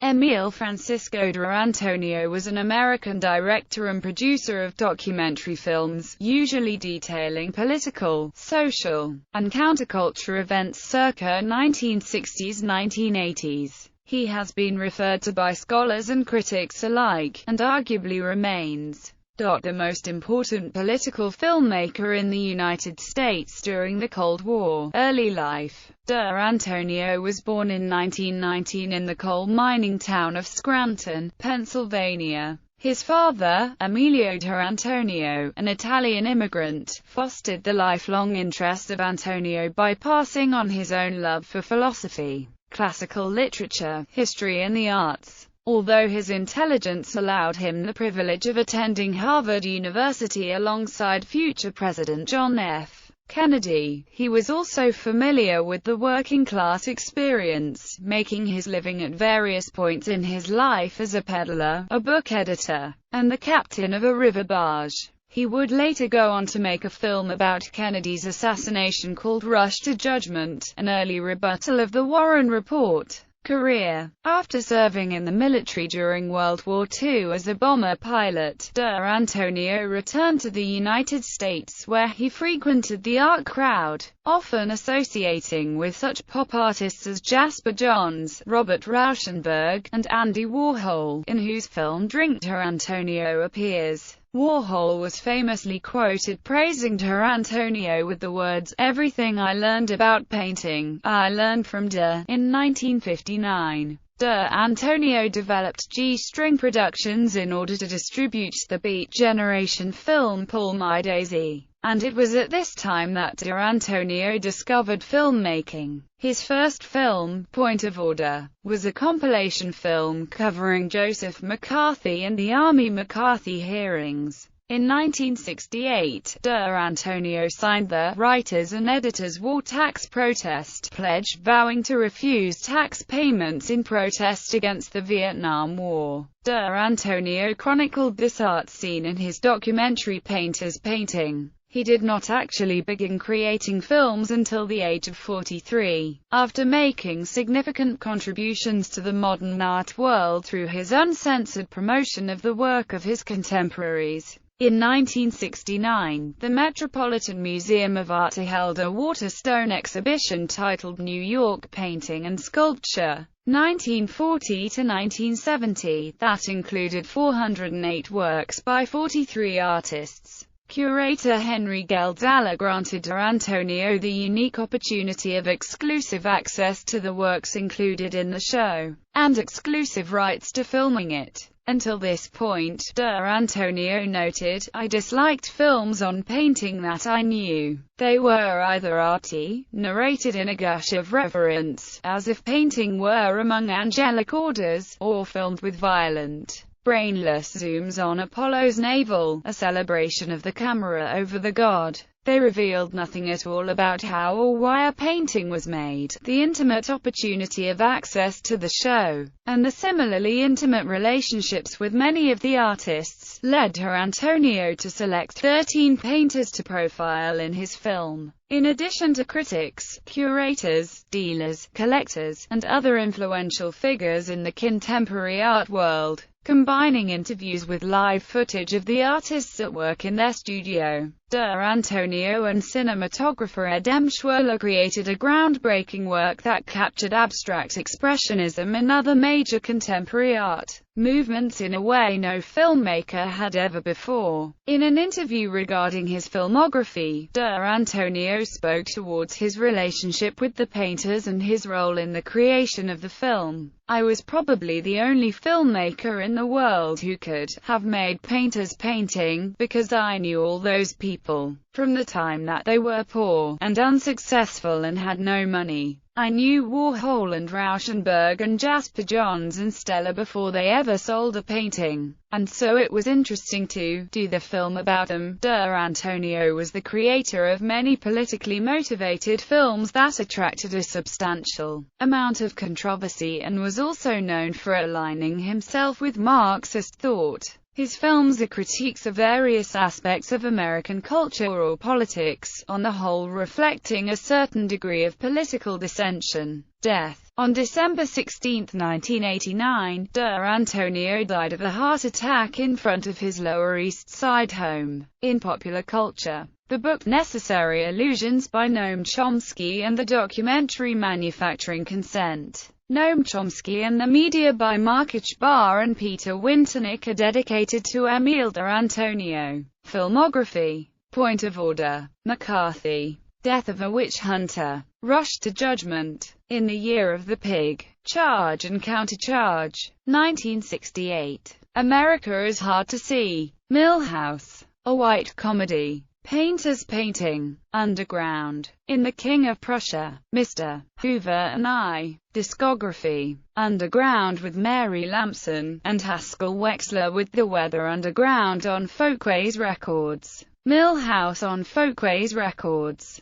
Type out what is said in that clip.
Emile Francisco de Antonio was an American director and producer of documentary films, usually detailing political, social, and counterculture events circa 1960s–1980s. He has been referred to by scholars and critics alike, and arguably remains the most important political filmmaker in the United States during the Cold War. Early life. De Antonio was born in 1919 in the coal mining town of Scranton, Pennsylvania. His father, Emile de Antonio, an Italian immigrant, fostered the lifelong interest of Antonio by passing on his own love for philosophy, classical literature, history and the arts. Although his intelligence allowed him the privilege of attending Harvard University alongside future President John F. Kennedy, he was also familiar with the working-class experience, making his living at various points in his life as a peddler, a book editor, and the captain of a river barge. He would later go on to make a film about Kennedy's assassination called Rush to Judgment, an early rebuttal of the Warren Report. Career. After serving in the military during World War II as a bomber pilot, De Antonio returned to the United States where he frequented the art crowd, often associating with such pop artists as Jasper Johns, Robert Rauschenberg, and Andy Warhol, in whose film Drink De Antonio appears. Warhol was famously quoted praising De Antonio with the words, "Everything I learned about painting, I learned from De." In 1959, De Antonio developed G-String Productions in order to distribute the Beat Generation film Pull My Daisy, and it was at this time that De Antonio discovered filmmaking. His first film, Point of Order, was a compilation film covering Joseph McCarthy and the Army McCarthy hearings. In 1968, De Antonio signed the Writers and Editors War Tax Protest Pledge, vowing to refuse tax payments in protest against the Vietnam War. De Antonio chronicled this art scene in his documentary Painter's Painting. He did not actually begin creating films until the age of 43, after making significant contributions to the modern art world through his uncensored promotion of the work of his contemporaries. In 1969, the Metropolitan Museum of Art held a Waterstone exhibition titled New York Painting and Sculpture, 1940–1970, that included 408 works by 43 artists. Curator Henry Geldalla granted De Antonio the unique opportunity of exclusive access to the works included in the show, and exclusive rights to filming it. Until this point, De Antonio noted, "I disliked films on painting that I knew they were either arty, narrated in a gush of reverence, as if painting were among angelic orders, or filmed with violent, brainless zooms on Apollo's navel, a celebration of the camera over the god. They revealed nothing at all about how or why a painting was made." The intimate opportunity of access to the show, and the similarly intimate relationships with many of the artists, led De Antonio to select 13 painters to profile in his film. In addition to critics, curators, dealers, collectors, and other influential figures in the contemporary art world, combining interviews with live footage of the artists at work in their studio, De Antonio and cinematographer Edem Schwerler created a groundbreaking work that captured abstract expressionism and other major contemporary art movements in a way no filmmaker had ever before. In an interview regarding his filmography, De Antonio spoke towards his relationship with the painters and his role in the creation of the film. "I was probably the only filmmaker in the world who could have made Painter's Painting, because I knew all those people, from the time that they were poor, and unsuccessful and had no money. I knew Warhol and Rauschenberg and Jasper Johns and Stella before they ever sold a painting, and so it was interesting to do the film about them." De Antonio was the creator of many politically motivated films that attracted a substantial amount of controversy, and was also known for aligning himself with Marxist thought. His films are critiques of various aspects of American culture or politics, on the whole reflecting a certain degree of political dissension. Death. On December 16, 1989, de Antonio died of a heart attack in front of his Lower East Side home. In popular culture, the book Necessary Illusions by Noam Chomsky and the documentary Manufacturing Consent, Noam Chomsky and the Media by Marcus Barr and Peter Winternick are dedicated to Emile de Antonio. Filmography. Point of Order. McCarthy. Death of a Witch Hunter. Rush to Judgment. In the Year of the Pig. Charge and Countercharge. 1968. America is Hard to See. Millhouse. A White Comedy. Painter's Painting. Underground. In the King of Prussia. Mr. Hoover and I. Discography. Underground with Mary Lampson, and Haskell Wexler with The Weather Underground on Folkways Records. Millhouse on Folkways Records.